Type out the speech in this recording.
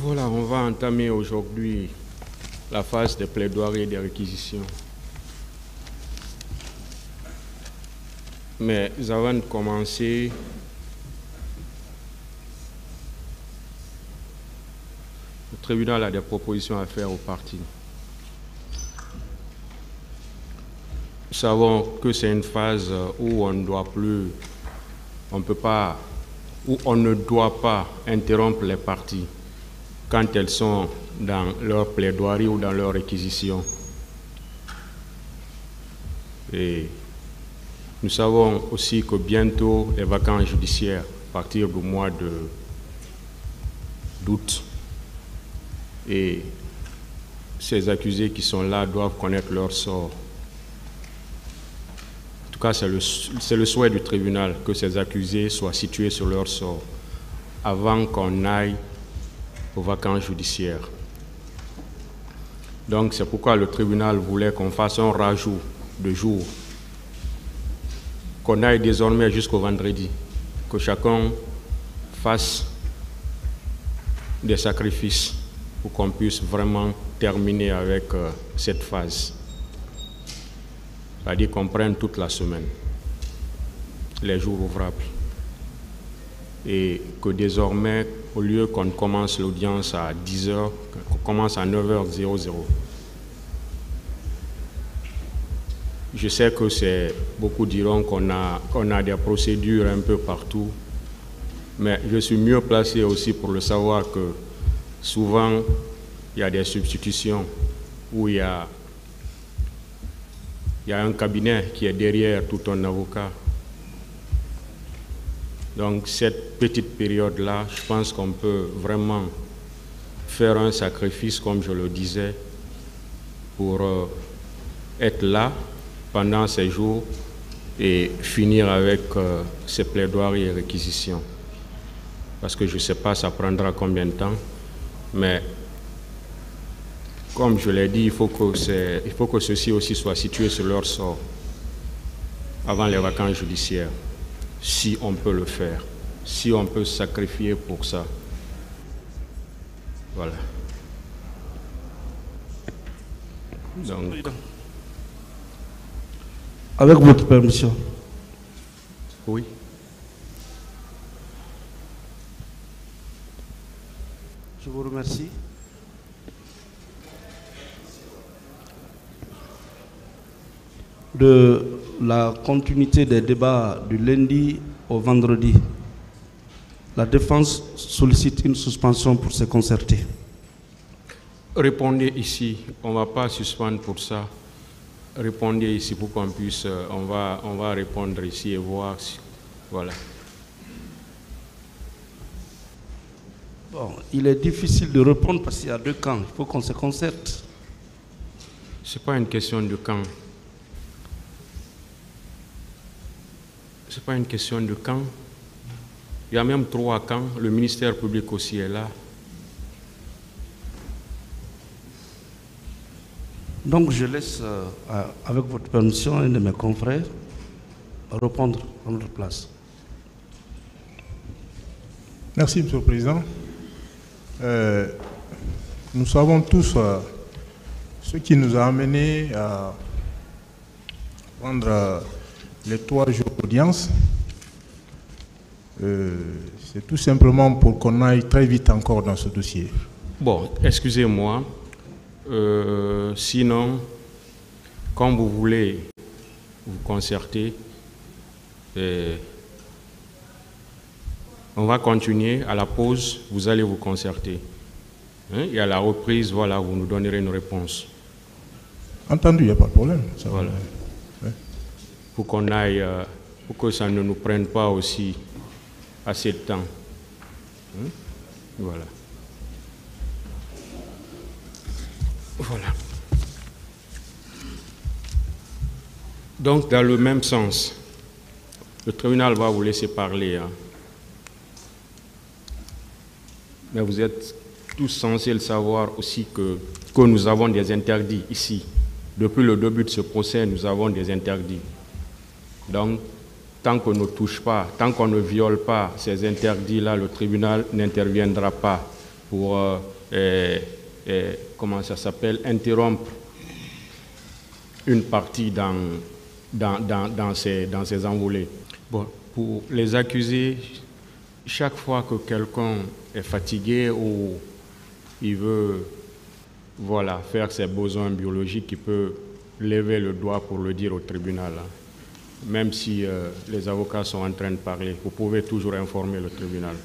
Voilà, on va entamer aujourd'hui la phase des plaidoiries et des réquisitions. Mais avant de commencer, le tribunal a des propositions à faire aux parties. Nous savons que c'est une phase où on ne doit plus, on peut pas, où on ne doit pas interrompre les parties quand elles sont dans leur plaidoirie ou dans leur réquisition. Et nous savons aussi que bientôt les vacances judiciaires, à partir du mois d'août, et ces accusés qui sont là doivent connaître leur sort. En tout cas, c'est le souhait du tribunal que ces accusés soient situés sur leur sort avant qu'on aille aux vacances judiciaires. Donc c'est pourquoi le tribunal voulait qu'on fasse un rajout de jours, qu'on aille désormais jusqu'au vendredi, que chacun fasse des sacrifices pour qu'on puisse vraiment terminer avec cette phase. C'est-à-dire qu'on prenne toute la semaine, les jours ouvrables. Et que désormais, au lieu qu'on commence l'audience à 10h, qu'on commence à 9h00. Je sais que beaucoup diront qu'on a des procédures un peu partout, mais je suis mieux placé aussi pour le savoir que souvent, il y a des substitutions où il y a un cabinet qui est derrière tout un avocat. Donc cette petite période-là, je pense qu'on peut vraiment faire un sacrifice, comme je le disais, pour être là pendant ces jours et finir avec ces plaidoiries et réquisitions. Parce que je ne sais pas ça prendra combien de temps, mais comme je l'ai dit, il faut que ceux-ci aussi soient situés sur leur sort avant les vacances judiciaires, si on peut le faire, si on peut se sacrifier pour ça. Voilà. Donc, avec votre permission. Oui. Je vous remercie. De la continuité des débats du lundi au vendredi, la défense sollicite une suspension pour se concerter. Répondez ici, on ne va pas suspendre pour ça. Répondez ici pour qu'on puisse, on va répondre ici et voir. Voilà. Bon, il est difficile de répondre parce qu'il y a deux camps. Il faut qu'on se concerte. Ce n'est pas une question de camp. Ce n'est pas une question de camp. Il y a même 3 camps. Le ministère public aussi est là. Donc je laisse, avec votre permission, un de mes confrères répondre à notre place. Merci, Monsieur le Président. Nous savons tous ce qui nous a amenés à prendre les 3 jours d'audience. C'est tout simplement pour qu'on aille très vite encore dans ce dossier. Bon, excusez-moi. Sinon, quand vous voulez vous concerter, on va continuer à la pause, vous allez vous concerter. Hein? Et à la reprise, voilà, vous nous donnerez une réponse. Entendu, il n'y a pas de problème. Ça voilà. Ouais. Pour qu'on aille, pour que ça ne nous prenne pas aussi assez de temps. Hein? Voilà. Voilà. Donc, dans le même sens, le tribunal va vous laisser parler. Hein. Mais vous êtes tous censés le savoir aussi que nous avons des interdits ici. Depuis le début de ce procès, nous avons des interdits. Donc, tant qu'on ne touche pas, tant qu'on ne viole pas ces interdits-là, le tribunal n'interviendra pas pour, comment ça s'appelle, interrompre une partie dans ces envolées. Bon, pour les accusés, chaque fois que quelqu'un est fatigué ou il veut faire ses besoins biologiques, il peut lever le doigt pour le dire au tribunal. Même si les avocats sont en train de parler, vous pouvez toujours informer le tribunal.